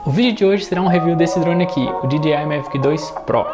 O vídeo de hoje será um review desse drone aqui, o DJI Mavic 2 Pro.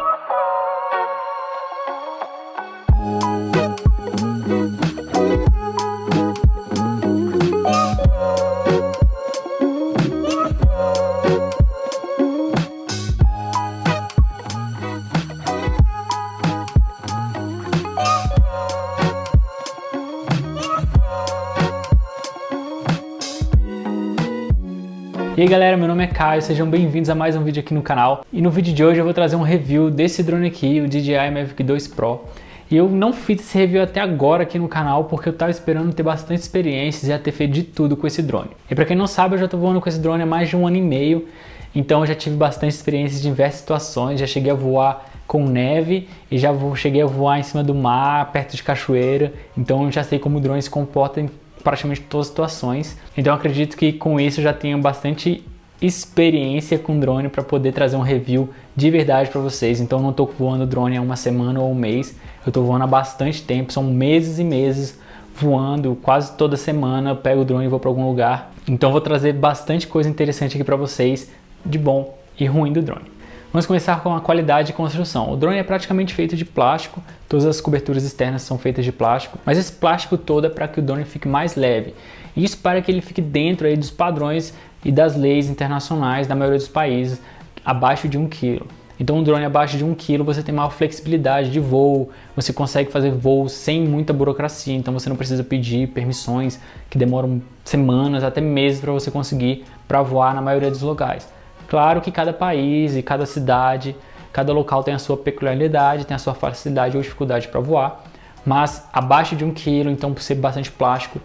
E aí galera, meu nome é Caio, sejam bem-vindos a mais um vídeo aqui no canal. E no vídeo de hoje eu vou trazer um review desse drone aqui, o DJI Mavic 2 Pro. E eu não fiz esse review até agora aqui no canal porque eu tava esperando ter bastante experiências e já ter feito de tudo com esse drone. E pra quem não sabe, eu já tô voando com esse drone há mais de 1 ano e meio, então eu já tive bastante experiência em diversas situações, já cheguei a voar com neve e já cheguei a voar em cima do mar, perto de cachoeira, então eu já sei como o drone se comporta em praticamente todas as situações. Então eu acredito que com isso eu já tenho bastante experiência com drone para poder trazer um review de verdade para vocês. Então eu não estou voando drone há uma semana ou um mês, eu estou voando há bastante tempo, são meses e meses voando, quase toda semana eu pego o drone e vou para algum lugar. Então eu vou trazer bastante coisa interessante aqui para vocês, de bom e ruim do drone. Vamos começar com a qualidade de construção. O drone é praticamente feito de plástico, todas as coberturas externas são feitas de plástico, mas esse plástico todo é para que o drone fique mais leve. Isso para que ele fique dentro aí dos padrões e das leis internacionais da maioria dos países, abaixo de 1 kg. Então um drone abaixo de 1 kg você tem maior flexibilidade de voo, você consegue fazer voos sem muita burocracia, então você não precisa pedir permissões que demoram semanas, até meses para você conseguir para voar na maioria dos locais. Claro que cada país e cada cidade, cada local tem a sua peculiaridade, tem a sua facilidade ou dificuldade para voar, mas abaixo de 1 kg, então por ser bastante plástico,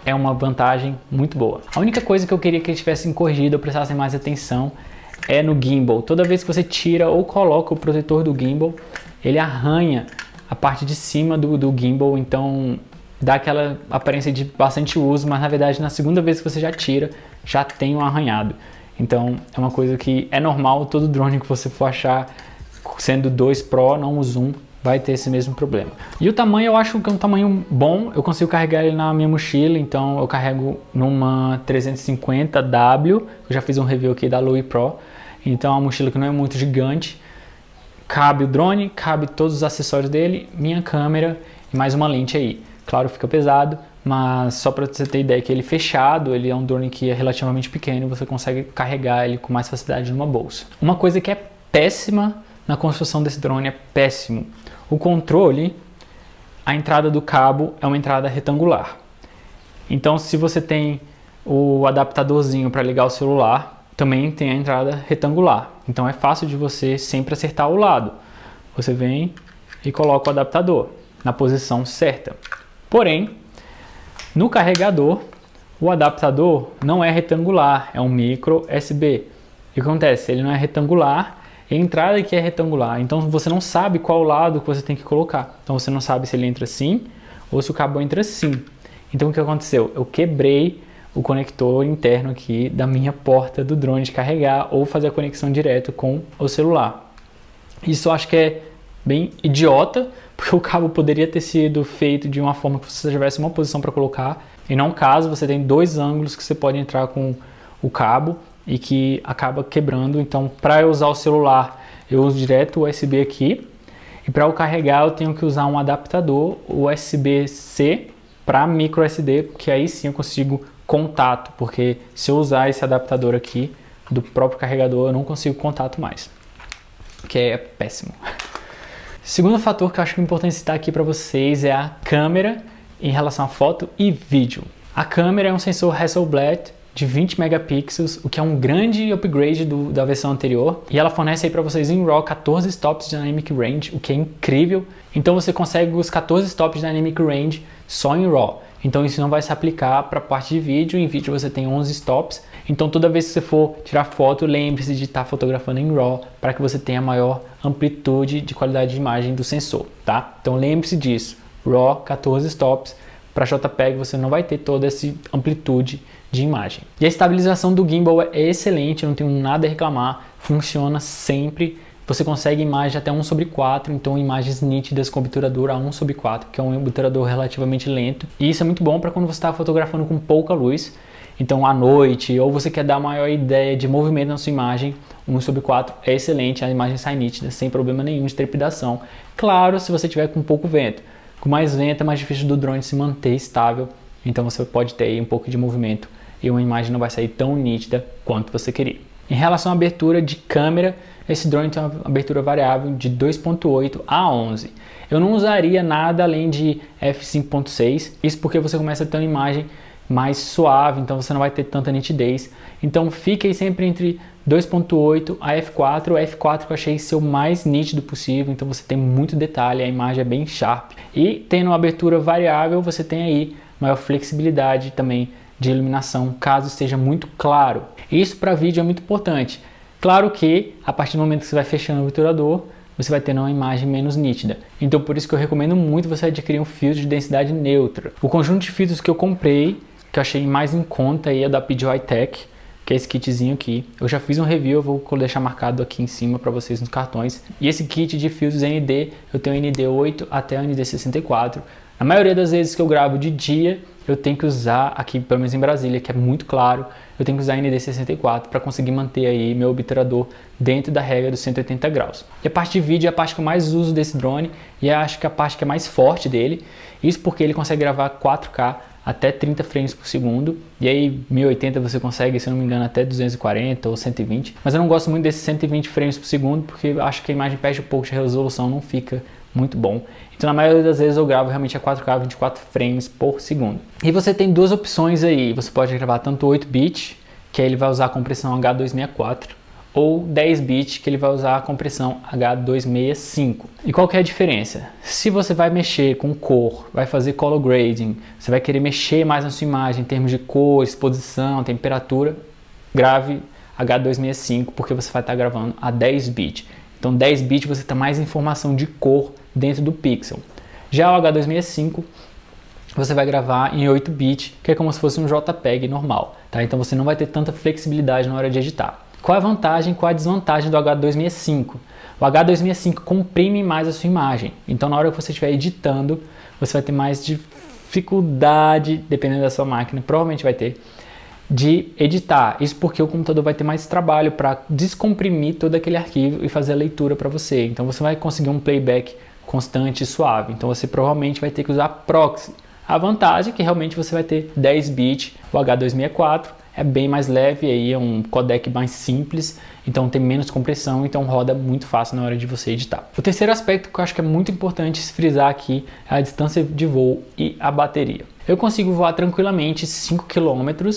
é uma vantagem muito boa. A única coisa que eu queria que eles tivessem corrigido ou prestassem mais atenção é no gimbal. Toda vez que você tira ou coloca o protetor do gimbal, ele arranha a parte de cima do gimbal, então dá aquela aparência de bastante uso, mas na verdade na segunda vez que você já tira, já tem um arranhado. Então é uma coisa que é normal, todo drone que você for achar, sendo 2 Pro, não o Zoom, vai ter esse mesmo problema. E o tamanho eu acho que é um tamanho bom, eu consigo carregar ele na minha mochila, então eu carrego numa 350W, eu já fiz um review aqui da Louis Pro, então é uma mochila que não é muito gigante, cabe o drone, cabe todos os acessórios dele, minha câmera e mais uma lente aí. Claro, fica pesado, mas só para você ter ideia que ele fechado, ele é um drone que é relativamente pequeno e você consegue carregar ele com mais facilidade numa bolsa. Uma coisa que é péssima na construção desse drone, é péssimo. O controle, a entrada do cabo é uma entrada retangular. Então se você tem o adaptadorzinho para ligar o celular, também tem a entrada retangular. Então é fácil de você sempre acertar o lado. Você vem e coloca o adaptador na posição certa. Porém, no carregador, o adaptador não é retangular, é um micro USB. O que acontece? Ele não é retangular, a entrada aqui é retangular, então você não sabe qual lado que você tem que colocar. Então você não sabe se ele entra assim ou se o cabo entra assim. Então o que aconteceu? Eu quebrei o conector interno aqui da minha porta do drone de carregar ou fazer a conexão direto com o celular. Isso eu acho que é bem idiota, porque o cabo poderia ter sido feito de uma forma que você tivesse uma posição para colocar, e não caso você tem 2 ângulos que você pode entrar com o cabo e que acaba quebrando. Então para eu usar o celular eu uso direto o USB aqui, e para eu carregar eu tenho que usar um adaptador USB-C para micro SD, que aí sim eu consigo contato, porque se eu usar esse adaptador aqui do próprio carregador eu não consigo contato mais, que é péssimo. Segundo fator que eu acho que é importante citar aqui para vocês é a câmera em relação a foto e vídeo. A câmera é um sensor Hasselblad de 20 megapixels, o que é um grande upgrade da versão anterior, e ela fornece aí para vocês em RAW 14 stops de Dynamic Range, o que é incrível. Então você consegue os 14 stops de Dynamic Range só em RAW. Então isso não vai se aplicar para a parte de vídeo. Em vídeo você tem 11 stops. Então toda vez que você for tirar foto, lembre-se de estar fotografando em RAW para que você tenha maior amplitude de qualidade de imagem do sensor, tá? Então lembre-se disso. RAW 14 stops. Para JPEG você não vai ter toda essa amplitude de imagem. E a estabilização do gimbal é excelente, eu não tenho nada a reclamar. Funciona sempre. Você consegue imagem até 1/4, então imagens nítidas com obturador a 1/4, que é um obturador relativamente lento. E isso é muito bom para quando você está fotografando com pouca luz. então à noite, ou você quer dar maior ideia de movimento na sua imagem, 1/4 é excelente, a imagem sai nítida, sem problema nenhum de trepidação. Claro, se você tiver com pouco vento. Com mais vento é mais difícil do drone se manter estável, então você pode ter aí um pouco de movimento e uma imagem não vai sair tão nítida quanto você queria. Em relação à abertura de câmera, esse drone tem uma abertura variável de 2.8 a 11. Eu não usaria nada além de f5.6, isso porque você começa a ter uma imagem mais suave, então você não vai ter tanta nitidez. Então fique aí sempre entre 2.8 a f4, o f4 que eu achei ser o mais nítido possível, então você tem muito detalhe, a imagem é bem sharp. E tendo uma abertura variável, você tem aí maior flexibilidade também de iluminação, caso esteja muito claro. Isso para vídeo é muito importante. Claro que a partir do momento que você vai fechando o obturador, você vai ter uma imagem menos nítida. Então por isso que eu recomendo muito você adquirir um filtro de densidade neutra. O conjunto de filtros que eu comprei, que eu achei mais em conta aí, é da PeeJoy Tech, que é esse kitzinho aqui. Eu já fiz um review, eu vou deixar marcado aqui em cima para vocês nos cartões. E esse kit de filtros ND, eu tenho ND8 até ND64. Na maioria das vezes que eu gravo de dia, eu tenho que usar, aqui pelo menos em Brasília, que é muito claro, eu tenho que usar ND64 para conseguir manter aí meu obturador dentro da regra dos 180 graus. E a parte de vídeo é a parte que eu mais uso desse drone e acho que a parte que é mais forte dele. Isso porque ele consegue gravar 4K até 30 frames por segundo, e aí 1080 você consegue, se eu não me engano, até 240 ou 120, mas eu não gosto muito desses 120 frames por segundo, porque eu acho que a imagem perde um pouco de resolução, não fica muito bom. Então na maioria das vezes eu gravo realmente a 4K 24 frames por segundo. E você tem duas opções aí, você pode gravar tanto 8-bit, que aí ele vai usar a compressão H264, ou 10-bit, que ele vai usar a compressão H265. E qual que é a diferença? Se você vai mexer com cor, vai fazer color grading, você vai querer mexer mais na sua imagem em termos de cor, exposição, temperatura, grave H265, porque você vai estar gravando a 10-bit. Então 10-bit você tem mais informação de cor dentro do pixel. Já o H265 você vai gravar em 8-bit, que é como se fosse um JPEG normal, tá? Então você não vai ter tanta flexibilidade na hora de editar. Qual é a vantagem e qual é a desvantagem do H265? O H265 comprime mais a sua imagem, então na hora que você estiver editando, você vai ter mais dificuldade, dependendo da sua máquina, provavelmente vai ter, de editar. Isso porque o computador vai ter mais trabalho para descomprimir todo aquele arquivo e fazer a leitura para você. Então você vai conseguir um playback constante e suave. Então você provavelmente vai ter que usar proxy. A vantagem é que realmente você vai ter 10-bit, o H264 é bem mais leve, aí é um codec mais simples, então tem menos compressão, então roda muito fácil na hora de você editar. O terceiro aspecto que eu acho que é muito importante frisar aqui é a distância de voo e a bateria. Eu consigo voar tranquilamente 5 km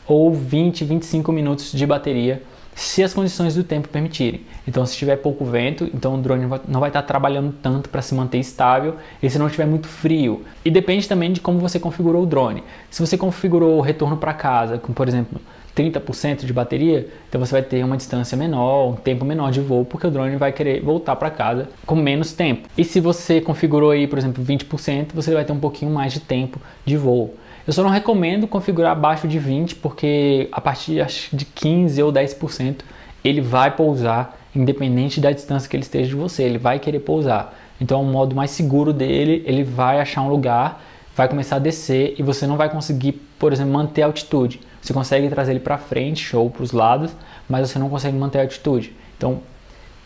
ou 20-25 minutos de bateria, se as condições do tempo permitirem. Então se tiver pouco vento, então o drone não vai estar trabalhando tanto para se manter estável, e se não tiver muito frio. E depende também de como você configurou o drone. Se você configurou o retorno para casa, com por exemplo 30% de bateria, então você vai ter uma distância menor, um tempo menor de voo, porque o drone vai querer voltar para casa com menos tempo. E se você configurou aí, por exemplo, 20%, você vai ter um pouquinho mais de tempo de voo. Eu só não recomendo configurar abaixo de 20, porque a partir de 15 ou 10% ele vai pousar, independente da distância que ele esteja de você, ele vai querer pousar. Então é um modo mais seguro dele, ele vai achar um lugar, vai começar a descer e você não vai conseguir, por exemplo, manter a altitude. Você consegue trazer ele para frente ou para os lados, mas você não consegue manter a altitude. Então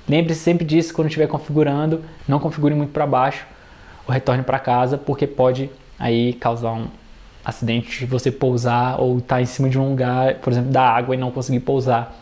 lembre-se sempre disso quando estiver configurando, não configure muito para baixo, ou retorne para casa, porque pode aí causar um acidente de você pousar ou estar em cima de um lugar, por exemplo, da água e não conseguir pousar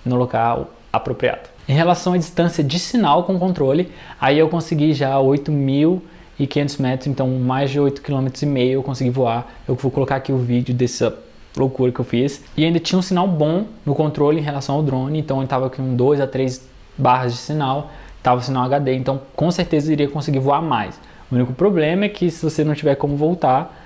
no local apropriado. Em relação à distância de sinal com controle, aí eu consegui já 8.500 metros, então mais de 8,5 km eu consegui voar. Eu vou colocar aqui o vídeo dessa loucura que eu fiz. E ainda tinha um sinal bom no controle em relação ao drone, então eu estava com 2 a 3 barras de sinal, estava o sinal HD, então com certeza eu iria conseguir voar mais. O único problema é que se você não tiver como voltar,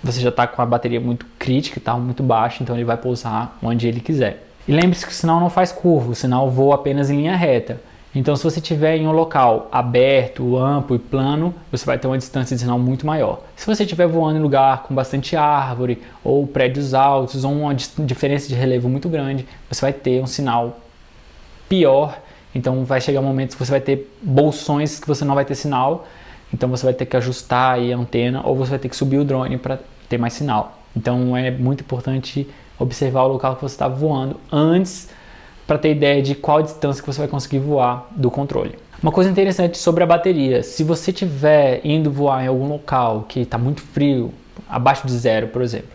você já está com a bateria muito crítica, está muito baixa, então ele vai pousar onde ele quiser. E lembre-se que o sinal não faz curva, o sinal voa apenas em linha reta. Então se você estiver em um local aberto, amplo e plano, você vai ter uma distância de sinal muito maior. Se você estiver voando em lugar com bastante árvore, ou prédios altos, ou uma diferença de relevo muito grande, você vai ter um sinal pior. Então vai chegar momentos que você vai ter bolsões que você não vai ter sinal, então você vai ter que ajustar aí a antena, ou você vai ter que subir o drone para ter mais sinal. Então é muito importante observar o local que você está voando antes, para ter ideia de qual distância que você vai conseguir voar do controle. Uma coisa interessante sobre a bateria: se você estiver indo voar em algum local que está muito frio, abaixo de 0, por exemplo.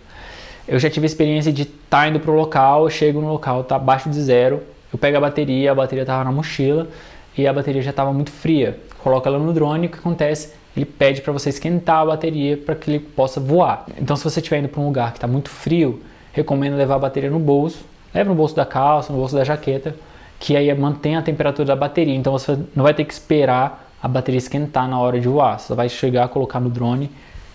Eu já tive a experiência de estar indo para o local, eu chego no local, está abaixo de 0, eu pego a bateria estava na mochila e a bateria já estava muito fria. Coloca ela no drone, o que acontece? Ele pede para você esquentar a bateria para que ele possa voar. Então, se você estiver indo para um lugar que está muito frio, recomendo levar a bateria no bolso. Leva no bolso da calça, no bolso da jaqueta, que aí mantém a temperatura da bateria. Então você não vai ter que esperar a bateria esquentar na hora de voar. Você vai chegar, colocar no drone,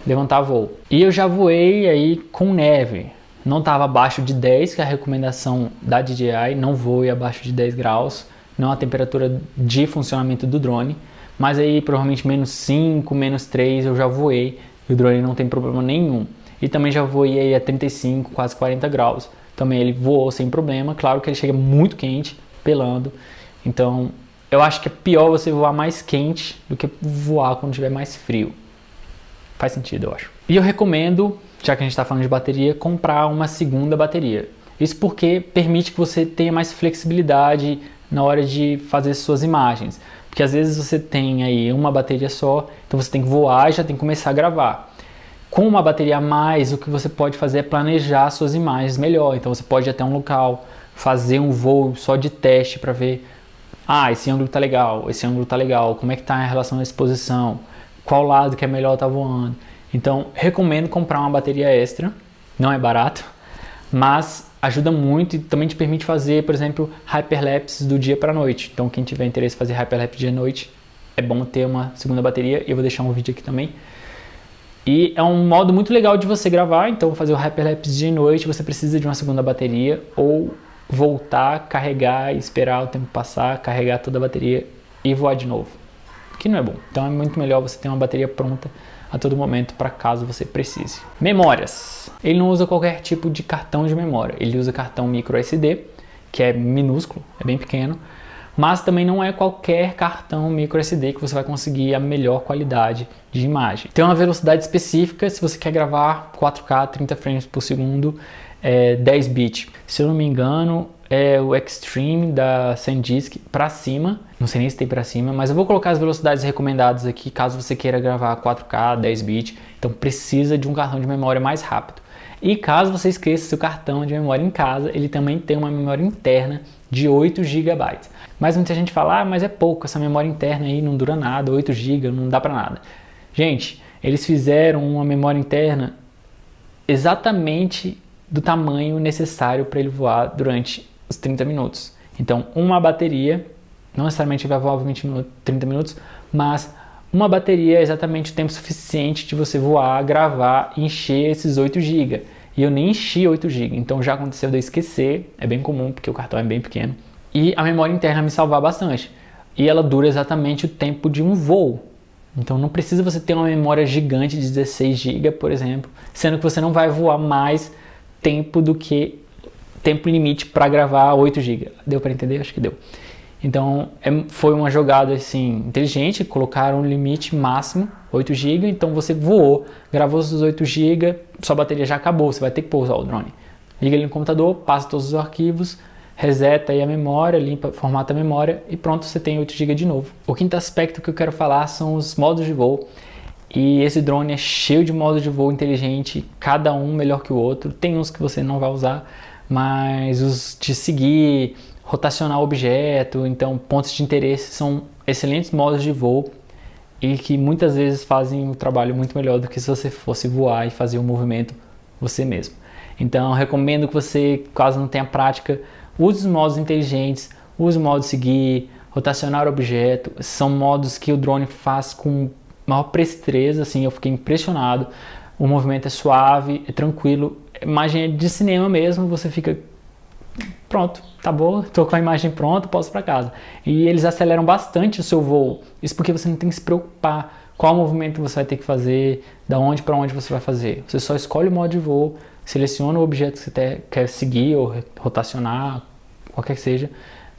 levantar voo. E eu já voei aí com neve. Não estava abaixo de 10, que é a recomendação da DJI. Não voe abaixo de 10 graus. Não é a temperatura de funcionamento do drone. Mas aí provavelmente menos 5, menos 3 eu já voei. E o drone não tem problema nenhum. E também já voei aí a 35, quase 40 graus. Também ele voou sem problema. Claro que ele chega muito quente, pelando. Então, eu acho que é pior você voar mais quente do que voar quando estiver mais frio. Faz sentido, eu acho. E eu recomendo, já que a gente está falando de bateria, comprar uma segunda bateria. Isso porque permite que você tenha mais flexibilidade na hora de fazer suas imagens. Porque às vezes você tem aí uma bateria só, então você tem que voar e já tem que começar a gravar. Com uma bateria a mais, o que você pode fazer é planejar suas imagens melhor. Então você pode ir até um local, fazer um voo só de teste para ver: esse ângulo tá legal, esse ângulo tá legal, como é que tá em relação à exposição, qual lado que é melhor tá voando. Então recomendo comprar uma bateria extra, não é barato, mas ajuda muito e também te permite fazer, por exemplo, hyperlapse do dia para a noite. Então quem tiver interesse em fazer hyperlapse dia e noite, é bom ter uma segunda bateria. Eu vou deixar um vídeo aqui também. E é um modo muito legal de você gravar. Então fazer o hyperlapse dia e noite, você precisa de uma segunda bateria, ou voltar, carregar, esperar o tempo passar, carregar toda a bateria e voar de novo, que não é bom. Então é muito melhor você ter uma bateria pronta a todo momento para caso você precise. Memórias. Ele não usa qualquer tipo de cartão de memória. Ele usa cartão micro SD, que é minúsculo, é bem pequeno, mas também não é qualquer cartão micro SD que você vai conseguir a melhor qualidade de imagem. Tem uma velocidade específica se você quer gravar 4K 30 frames por segundo, 10 bits. Se eu não me engano, é o Extreme da SanDisk para cima. Não sei nem se tem para cima, mas eu vou colocar as velocidades recomendadas aqui caso você queira gravar 4K 10 bits. Então precisa de um cartão de memória mais rápido. E caso você esqueça seu cartão de memória em casa, ele também tem uma memória interna de 8 GB. Mas muita gente fala: mas é pouco, essa memória interna aí não dura nada, 8 GB não dá para nada. Gente, eles fizeram uma memória interna exatamente do tamanho necessário para ele voar durante os 30 minutos. Então, uma bateria, não necessariamente vai voar 30 minutos, mas uma bateria é exatamente o tempo suficiente de você voar, gravar e encher esses 8 GB. E eu nem enchi 8 GB, então já aconteceu de eu esquecer, é bem comum porque o cartão é bem pequeno. E a memória interna me salvar bastante. E ela dura exatamente o tempo de um voo. Então não precisa você ter uma memória gigante de 16 GB, por exemplo, sendo que você não vai voar mais tempo do que tempo limite para gravar 8 GB. Deu para entender? Acho que deu. Então foi uma jogada assim inteligente, colocaram um limite máximo, 8 GB, então você voou, gravou os 8 GB, sua bateria já acabou, você vai ter que pousar o drone. Liga ele no computador, passa todos os arquivos, reseta aí a memória, limpa, formata a memória e pronto, você tem 8 GB de novo. O quinto aspecto que eu quero falar são os modos de voo. E esse drone é cheio de modos de voo inteligente, cada um melhor que o outro. Tem uns que você não vai usar, mas os de seguir, rotacionar o objeto, então pontos de interesse, são excelentes modos de voo e que muitas vezes fazem o trabalho muito melhor do que se você fosse voar e fazer o movimento você mesmo. Então recomendo que você, caso não tenha prática, use os modos inteligentes, use o modo seguir, rotacionar o objeto. São modos que o drone faz com maior presteza, assim, eu fiquei impressionado. O movimento é suave, é tranquilo, imagem é de cinema mesmo, você fica pronto, tá bom, tô com a imagem pronta, posso ir para casa. E eles aceleram bastante o seu voo, isso porque você não tem que se preocupar qual movimento você vai ter que fazer, da onde para onde você vai fazer. Você só escolhe o modo de voo, seleciona o objeto que você quer seguir ou rotacionar, qualquer que seja,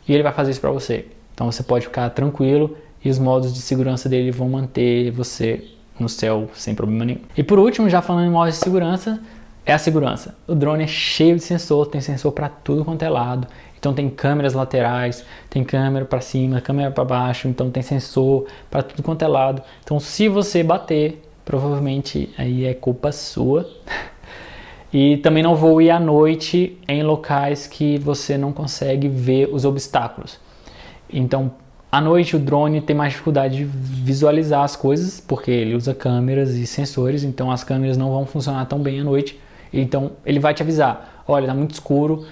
e ele vai fazer isso para você. Então você pode ficar tranquilo e os modos de segurança dele vão manter você no céu sem problema nenhum. E por último, já falando em modos de segurança, é a segurança. O drone é cheio de sensor, tem sensor para tudo quanto é lado. Então tem câmeras laterais, tem câmera para cima, câmera para baixo, então tem sensor para tudo quanto é lado. Então se você bater, provavelmente aí é culpa sua. E também não voe à noite em locais que você não consegue ver os obstáculos. Então, à noite o drone tem mais dificuldade de visualizar as coisas, porque ele usa câmeras e sensores, então as câmeras não vão funcionar tão bem à noite. Então ele vai te avisar, olha, tá muito escuro,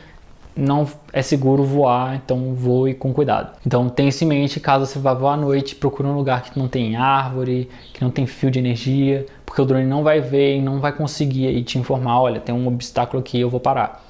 não é seguro voar, então voe com cuidado. Então tenha isso em mente, caso você vá voar à noite, procure um lugar que não tem árvore, que não tem fio de energia, porque o drone não vai ver e não vai conseguir aí te informar, olha, tem um obstáculo aqui, eu vou parar.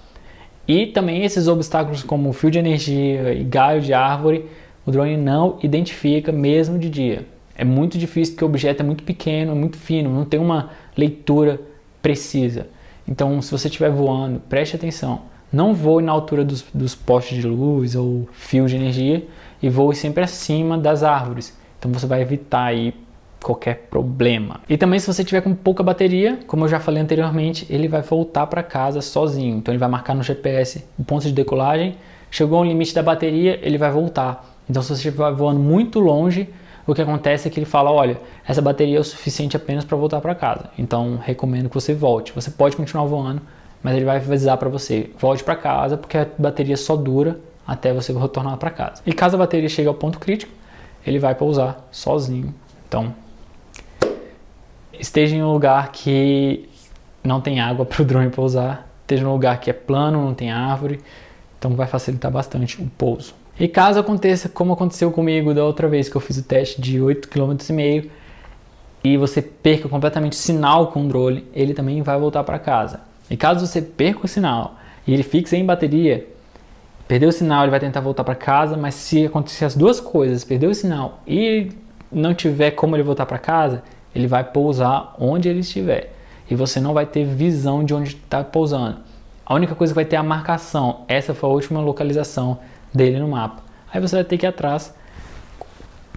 E também esses obstáculos como fio de energia e galho de árvore, o drone não identifica mesmo de dia. É muito difícil porque o objeto é muito pequeno, é muito fino, não tem uma leitura precisa. Então se você estiver voando, preste atenção. Não voe na altura dos postes de luz ou fios de energia e voe sempre acima das árvores. Então você vai evitar aí qualquer problema. E também se você tiver com pouca bateria, como eu já falei anteriormente, ele vai voltar para casa sozinho. Então ele vai marcar no GPS o ponto de decolagem, chegou ao limite da bateria, ele vai voltar. Então se você estiver voando muito longe, o que acontece é que ele fala, olha, essa bateria é o suficiente apenas para voltar para casa. Então recomendo que você volte. Você pode continuar voando, mas ele vai avisar para você, volte para casa, porque a bateria só dura até você retornar para casa. E caso a bateria chegue ao ponto crítico, ele vai pousar sozinho. Então, esteja em um lugar que não tem água para o drone pousar, esteja em um lugar que é plano, não tem árvore, então vai facilitar bastante o pouso. E caso aconteça como aconteceu comigo da outra vez que eu fiz o teste de 8,5 km e você perca completamente o sinal com o drone, ele também vai voltar para casa. E caso você perca o sinal e ele fixe em bateria, perdeu o sinal, ele vai tentar voltar para casa, mas se acontecer as duas coisas, perdeu o sinal e não tiver como ele voltar para casa, ele vai pousar onde ele estiver. E você não vai ter visão de onde está pousando. A única coisa que vai ter é a marcação. Essa foi a última localização dele no mapa. Aí você vai ter que ir atrás,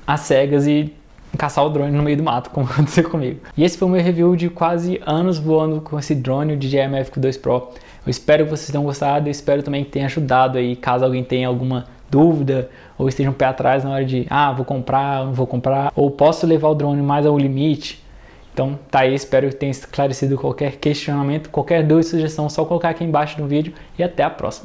às cegas, e caçar o drone no meio do mato, como aconteceu comigo. E esse foi o meu review de quase anos voando com esse drone, o DJI Mavic 2 Pro. Eu espero que vocês tenham gostado, eu espero também que tenha ajudado aí, caso alguém tenha alguma dúvida, ou esteja um pé atrás na hora de, vou comprar, não vou comprar, ou posso levar o drone mais ao limite. Então tá aí, espero que tenha esclarecido qualquer questionamento, qualquer dúvida, sugestão, só colocar aqui embaixo no vídeo, e até a próxima.